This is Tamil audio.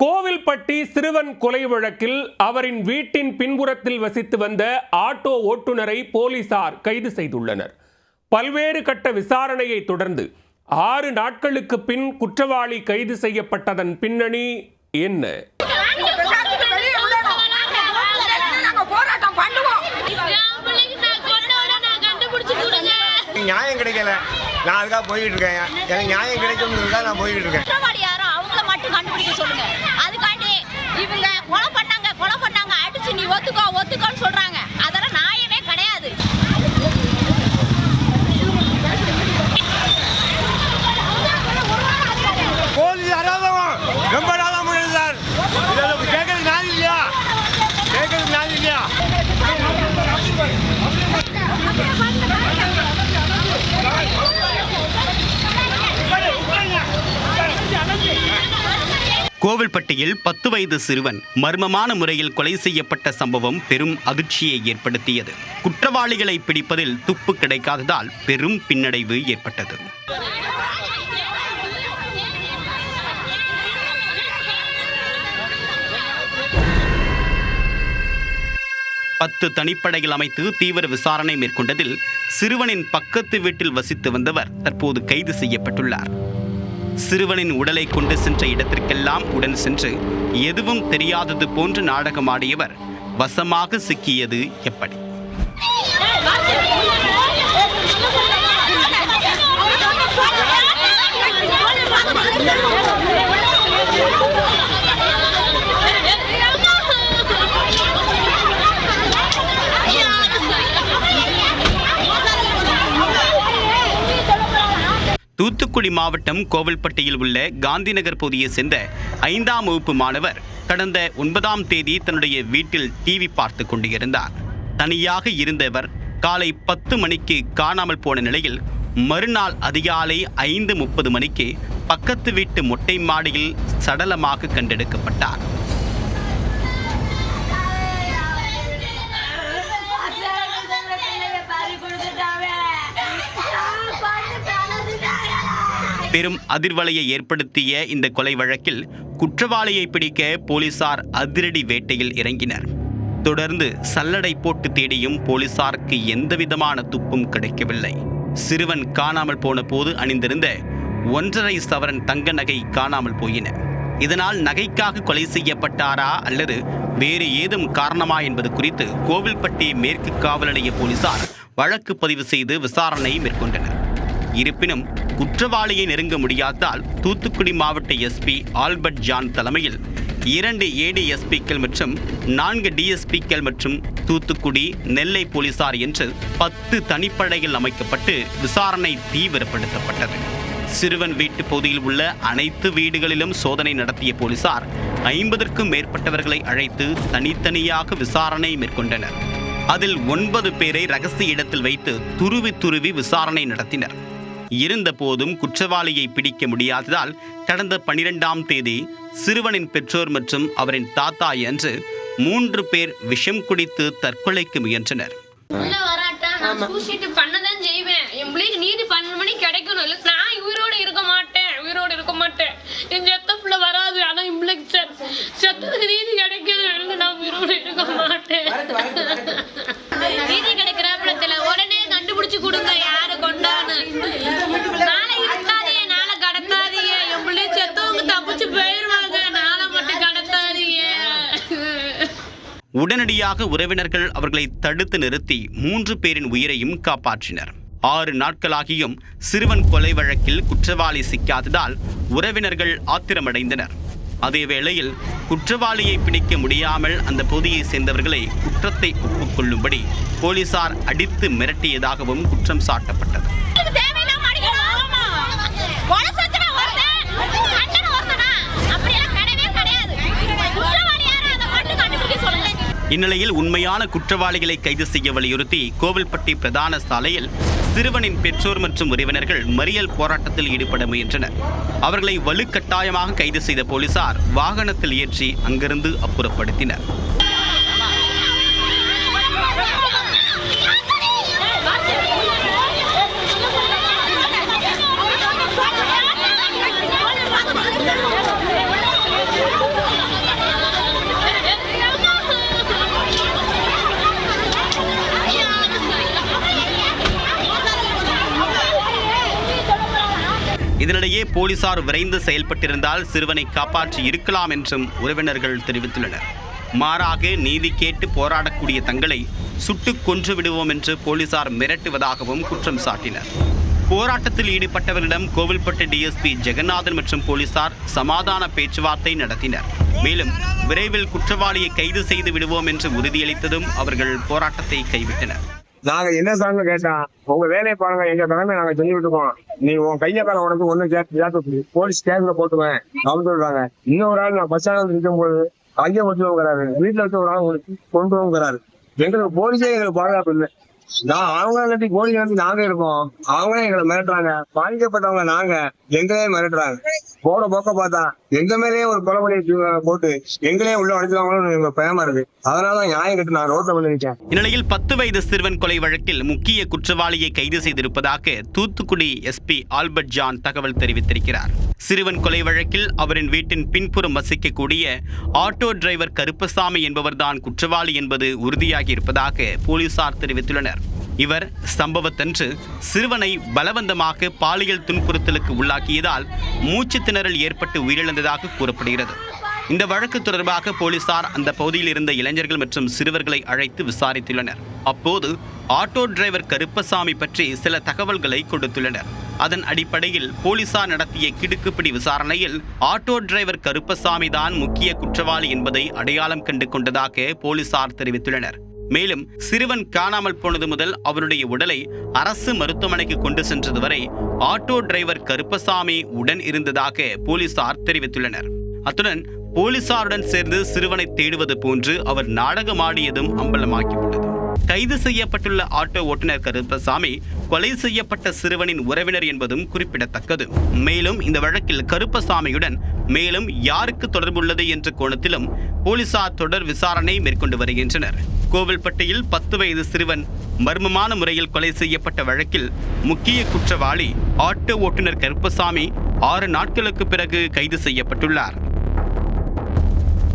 கோவில்பட்டி சிறுவன் கொலை வழக்கில் அவரின் வீட்டின் பின்புறத்தில் வசித்து வந்த ஆட்டோ ஓட்டுநரை போலீசார் கைது செய்துள்ளனர். பல்வேறு கட்ட விசாரணையை தொடர்ந்து 6 நாட்களுக்கு பின் குற்றவாளி கைது செய்யப்பட்டதன் பின்னணி என்ன? நியாயம் கிடைக்கல, நான் அதுக்காக போயிட்டு இருக்கேன். எனக்கு நியாயம் கிடைக்கும்ன்றதுக்காக நான் போயிட்டு இருக்கேன். அவங்கள மட்டும் கண்டுபிடிக்க சொல்லுங்க. அதுக்காண்டி இவங்க கொலை பண்ணாங்க அடிச்சு நீ ஒத்துக்கோன்னு சொல்றாங்க. அதெல்லாம் நியாயமே கிடையாது. போலீஸ் அராதவன் ரொம்ப நாளா முடியல சார். கேட்கறது நாள் இல்லையா? கோவில்பட்டியில் 10 வயது சிறுவன் மர்மமான முறையில் கொலை செய்யப்பட்ட சம்பவம் பெரும் அதிர்ச்சியை ஏற்படுத்தியது. குற்றவாளிகளை பிடிப்பதில் துப்பு கிடைக்காததால் பெரும் பின்னடைவு ஏற்பட்டது. பத்து தனிப்படைகள் அமைத்து தீவிர விசாரணை மேற்கொண்டதில் சிறுவனின் பக்கத்து வீட்டில் வசித்து வந்தவர் தற்போது கைது செய்யப்பட்டுள்ளார். சிறுவனின் உடலை கொண்டு சென்ற இடத்திற்கெல்லாம் உடன் சென்று எதுவும் தெரியாதது போன்று நாடகமாடியவர் வசமாக சிக்கியது எப்படி? தூத்துக்குடி மாவட்டம் கோவில்பட்டியில் உள்ள காந்திநகர் பகுதியை சேர்ந்த 5ஆம் வகுப்பு மாணவர் கடந்த 9ஆம் தேதி தன்னுடைய வீட்டில் டிவி பார்த்து கொண்டிருந்தார். தனியாக இருந்தவர் காலை 10 மணிக்கு காணாமல் போன நிலையில் மறுநாள் அதிகாலை 5:30 மணிக்கு பக்கத்து வீட்டு மொட்டை மாடியில் சடலமாக கண்டெடுக்கப்பட்டார். பெரும் அதிர்வலையை ஏற்படுத்திய இந்த கொலை வழக்கில் குற்றவாளியை பிடிக்க போலீசார் அதிரடி வேட்டையில் இறங்கினர். தொடர்ந்து சல்லடை போட்டு தேடியும் போலீசாருக்கு எந்தவிதமான துப்பும் கிடைக்கவில்லை. சிறுவன் காணாமல் போன போது அணிந்திருந்த 1.5 சவரன் தங்க நகை காணாமல் போயின. இதனால் நகைக்காக கொலை செய்யப்பட்டாரா அல்லது வேறு ஏதும் காரணமா என்பது குறித்து கோவில்பட்டி மேற்கு காவல் நிலைய போலீசார் வழக்கு பதிவு செய்து விசாரணை மேற்கொண்டனர். இருப்பினும் குற்றவாளியை நெருங்க முடியாததால் தூத்துக்குடி மாவட்ட எஸ்பி ஆல்பர்ட் ஜான் தலைமையில் 2 ADSPக்கள் மற்றும் 4 DSPக்கள் மற்றும் தூத்துக்குடி நெல்லை போலீசார் என்று 10 தனிப்படைகள் அமைக்கப்பட்டு விசாரணை தீவிரப்படுத்தப்பட்டது. சிறுவன் வீட்டு பகுதியில் உள்ள அனைத்து வீடுகளிலும் சோதனை நடத்திய போலீசார் 50க்கும் மேற்பட்டவர்களை அழைத்து தனித்தனியாக விசாரணை மேற்கொண்டனர். அதில் 9 பேரை ரகசிய இடத்தில் வைத்து துருவி விசாரணை நடத்தினர். இருந்த போதும் குற்றவாளியை பிடிக்க முடியாததால் கடந்த 12ஆம் தேதி சிறுவனின் பெற்றோர் மற்றும் அவரின் தாத்தா என்று 3 பேர் விஷம் குடித்து தற்கொலைக்கு முயன்றனர். நீதி 12 மணி கிடைக்கணும். இல்ல நான் உயிரோடு இருக்க மாட்டேன். என் செத்த பிள்ளை வராது. ஆனா இம்பிளைக்கு செத்ததுக்கு நீதி கிடைக்கணும். நான் உயிரோடு இருக்க மாட்டேன். நீதி கிடைக்கிற பிள்ளை உடனே கண்டுபிடிச்சு கொடுங்க யாரு கொண்டான்னு. நாளை இருக்காதீங்க, நாளை கடத்தாதீங்க. என் பிள்ளை செத்தவங்க தப்பிச்சு போயிருவாங்க. நாளை மட்டும் கடத்தாதீங்க. உடனடியாக உறவினர்கள் அவர்களை தடுத்து நிறுத்தி 3 பேரின் உயிரையும் காப்பாற்றினர். 6 நாட்களாகியும் சிறுவன் கொலை வழக்கில் குற்றவாளி சிக்காததால் உறவினர்கள் ஆத்திரமடைந்தனர். அதே வேளையில் குற்றவாளியை பிடிக்க முடியாமல் அந்த பகுதியை சேர்ந்தவர்களை குற்றத்தை ஒப்புக்கொள்ளும்படி போலீசார் அடித்து மிரட்டியதாகவும் குற்றம் சாட்டப்பட்டது. இந்நிலையில் உண்மையான குற்றவாளிகளை கைது செய்ய வலியுறுத்தி கோவில்பட்டி பிரதான சாலையில் சிறுவனின் பெற்றோர் மற்றும் உறவினர்கள் மறியல் போராட்டத்தில் ஈடுபட முயன்றனர். அவர்களை வலுக்கட்டாயமாக கைது செய்த போலீசார் வாகனத்தில் ஏற்றி அங்கிருந்து அப்புறப்படுத்தினர். போலீசார் விரைந்து செயல்பட்டிருந்தால் சிறுவனை காப்பாற்றி இருக்கலாம் என்றும் உறவினர்கள் தெரிவித்துள்ளனர். மாறாக நீதி கேட்டு போராடக்கூடிய தங்களை சுட்டுக் கொன்று விடுவோம் என்று போலீசார் மிரட்டுவதாகவும் குற்றம் சாட்டினர். போராட்டத்தில் ஈடுபட்டவர்களிடம் கோவில்பட்டு டிஎஸ்பி ஜெகநாதன் மற்றும் போலீசார் சமாதான பேச்சுவார்த்தை நடத்தினர். மேலும் விரைவில் குற்றவாளியை கைது செய்து விடுவோம் என்று உறுதியளித்ததும் அவர்கள் போராட்டத்தை கைவிட்டனர். நாங்க என்ன சாங்க கேட்டா, உங்க வேலையை பாருங்க, எங்க கடமை நாங்க செஞ்சு விட்டுருக்கோம், நீ உன் கைய கால உனக்கு ஒண்ணும் சேர்த்து போலீஸ் கேஸ்ல போட்டுவேன் அப்படின்னு சொல்றாங்க. இன்னொரு ஆள் நான் பஸ் ஸ்டாண்ட்ல நிற்கும் போது கைய வச்சுக்கிறாரு, வீட்டுல வச்சு ஒரு ஆள் கொண்டு வருங்கிறாரு. எங்களுக்கு போலீஸே எங்களுக்கு பாதுகாப்பு இல்லை. அவங்க இல்லாட்டி போலீஸ் வந்து நாங்க இருக்கோம், அவங்களே எங்களை மிரட்டுறாங்க. பாதிக்கப்பட்டவங்க நாங்க, எங்களே மிரட்டுறாங்க. போட போக்க பார்த்தா எங்க மேலேயே ஒரு கொலை போட்டு எங்களே உள்ள அடிச்சுவாங்களோ எங்க பயமா இருக்கு. அதனால நியாயம் கட்டு நான் ரோட்ல வந்து நிற்கேன். இந்நிலையில் 10 வயது சிறுவன் கொலை வழக்கில் முக்கிய குற்றவாளியை கைது செய்திருப்பதாக தூத்துக்குடி எஸ்பி ஆல்பர்ட் ஜான் தகவல் தெரிவித்திருக்கிறார். சிறுவன் கொலை வழக்கில் அவரின் வீட்டின் பின்புறம் வசிக்கக்கூடிய ஆட்டோ டிரைவர் கருப்பசாமி என்பவர்தான் குற்றவாளி என்பது உறுதியாகி இருப்பதாக போலீசார் தெரிவித்துள்ளனர். இவர் சம்பவத்தன்று சிறுவனை பலவந்தமாக பாலியல் துன்புறுத்தலுக்கு உள்ளாக்கியதால் மூச்சு திணறல் ஏற்பட்டு உயிரிழந்ததாக கூறப்படுகிறது. இந்த வழக்கு தொடர்பாக போலீசார் அந்த பகுதியில் இருந்த இளைஞர்கள் மற்றும் சிறுவர்களை அழைத்து விசாரித்துள்ளனர். அப்போது ஆட்டோ டிரைவர் கருப்பசாமி பற்றி சில தகவல்களை கொடுத்துள்ளனர். அதன் அடிப்படையில் போலீசார் நடத்திய கிடுக்குப்பிடி விசாரணையில் ஆட்டோ டிரைவர் கருப்பசாமி தான் முக்கிய குற்றவாளி என்பதை அடையாளம் கண்டு கொண்டதாக போலீசார் தெரிவித்துள்ளனர். மேலும் சிறுவன் காணாமல் போனது முதல் அவருடைய உடலை அரசு மருத்துவமனைக்கு கொண்டு சென்றது வரை ஆட்டோ டிரைவர் கருப்பசாமி உடன் இருந்ததாக போலீசார் தெரிவித்துள்ளனர். அத்துடன் போலீசாருடன் சேர்ந்து சிறுவனை தேடுவது போன்று அவர் நாடகமாடியதும் அம்பலமாகியுள்ளது. கைது செய்யப்பட்டுள்ள ஆட்டோ ஓட்டுநர் கருப்பசாமி கொலை செய்யப்பட்ட சிறுவனின் உறவினர் என்பதும் குறிப்பிடத்தக்கது. மேலும் இந்த வழக்கில் கருப்பசாமியுடன் மேலும் யாருக்கு தொடர்புள்ளது என்ற கோணத்திலும் போலீசார் தொடர் விசாரணை மேற்கொண்டு வருகின்றனர். கோவில்பட்டியில் 10 வயது சிறுவன் மர்மமான முறையில் கொலை செய்யப்பட்ட வழக்கில் முக்கிய குற்றவாளி ஆட்டோ ஓட்டுநர் கருப்பசாமி 6 நாட்களுக்கு பிறகு கைது செய்யப்பட்டுள்ளார்.